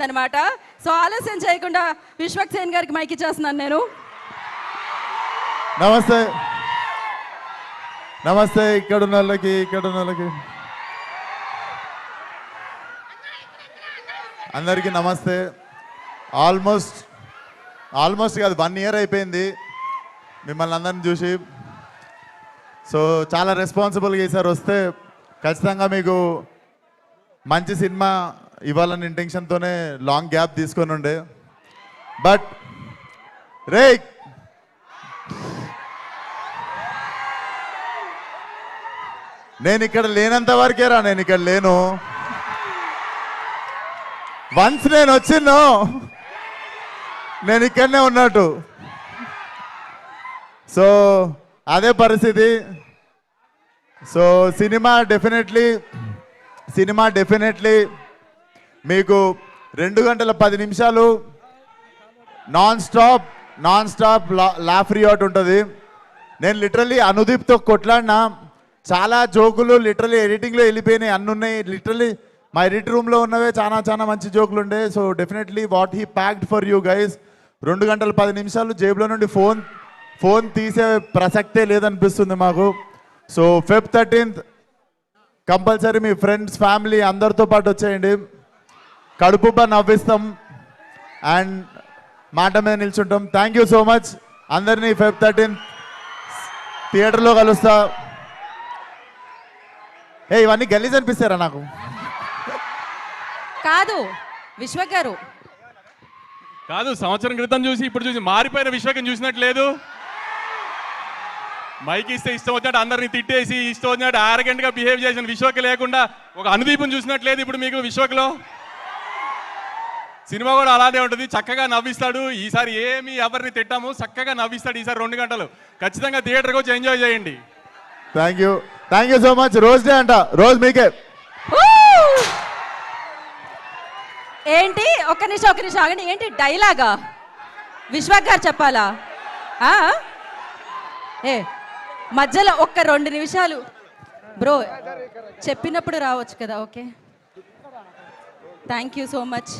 అనమాట. సో ఆలస్యం చేయకుండా విశ్వక్సేన్ గారికి మైక్ ఇచ్చేస్తున్నాను నేను. నమస్తే నమస్తే. ఇక్కడ ఉన్న వాళ్ళకి అందరికీ నమస్తే. ఆల్మోస్ట్ కాదు 1 year అయిపోయింది మిమ్మల్ని అందరిని చూసి. సో చాలా రెస్పాన్సిబుల్గా ఈసారి వస్తే ఖచ్చితంగా మీకు మంచి సినిమా ఇవ్వాలని ఇంటెన్షన్తోనే లాంగ్ గ్యాప్ తీసుకొని ఉండే. బట్ రే నేను ఇక్కడ లేనంత వరకేరా, నేను ఇక్కడ లేను. వన్స్ నేను వచ్చిన్నో నేను ఇక్కడనే ఉన్నట్టు. సో అదే పరిస్థితి. సో సినిమా డెఫినెట్లీ మీకు 2 గంటల 10 నిమిషాలు నాన్ స్టాప్ లాఫ్ రియాట్ ఉంటుంది. నేను లిటరల్లీ అనుదీప్తో కొట్లాడినా. చాలా జోకులు లిటరల్లీ ఎడిటింగ్లో వెళ్ళిపోయినాయి, అన్నీ ఉన్నాయి. లిటరల్లీ మా ఎడిట్ రూమ్లో ఉన్నవే చాలా మంచి జోకులు ఉండే. So definitely what he packed for you guys. 2 గంటల 10 నిమిషాలు జేబులో నుండి ఫోన్ తీసే ప్రసక్తే లేదనిపిస్తుంది మాకు. సో Feb 13th కంపల్సరీ మీ ఫ్రెండ్స్ ఫ్యామిలీ అందరితో పాటు వచ్చేయండి. కడుపుబ్బా నవ్విస్తాం అండ్ మాట మీద నిల్చుంటాం. Thank you so much. అందరినీ Feb 13th థియేటర్లో కలుస్తా. ఇవన్నీ గలీజ్ అనిపిస్తారా నాకు? కాదు విశ్వక్ గారు కాదు, సంవత్సరం క్రితం చూసి ఇప్పుడు చూసి మారిపోయిన విశ్వకం చూసినట్లేదు. మైక్ ఇస్తే ఇష్టం వచ్చినట్టు అందరిని తిట్టేసి ఇష్టం వచ్చినట్టు ఆరగెంట్గా బిహేవ్ చేసిన విశ్వక్ లేకుండా ఒక అనుదీపం చూసినట్లేదు ఇప్పుడు మీకు విశ్వక్లో. సినిమా కూడా అలానే ఉంటుంది, చక్కగా నవ్విస్తాడు. ఈసారి ఏమి ఎవరిని తిట్టాము, చక్కగా నవ్విస్తాడు ఈసారి 2 గంటలు. ఖచ్చితంగా థియేటర్కి వచ్చి ఎంజాయ్ చేయండి. Thank you so much. Rose day అంట, రోజ్ మీకే. ఏంటి ఒక్క నిమిషం ఆగండి. ఏంటి డైలాగా? విశ్వక్ గారు చెప్పాలా? మధ్యలో ఒక్క 2 నిమిషాలు బ్రో చెప్పినప్పుడు రావచ్చు కదా. Okay, thank you so much.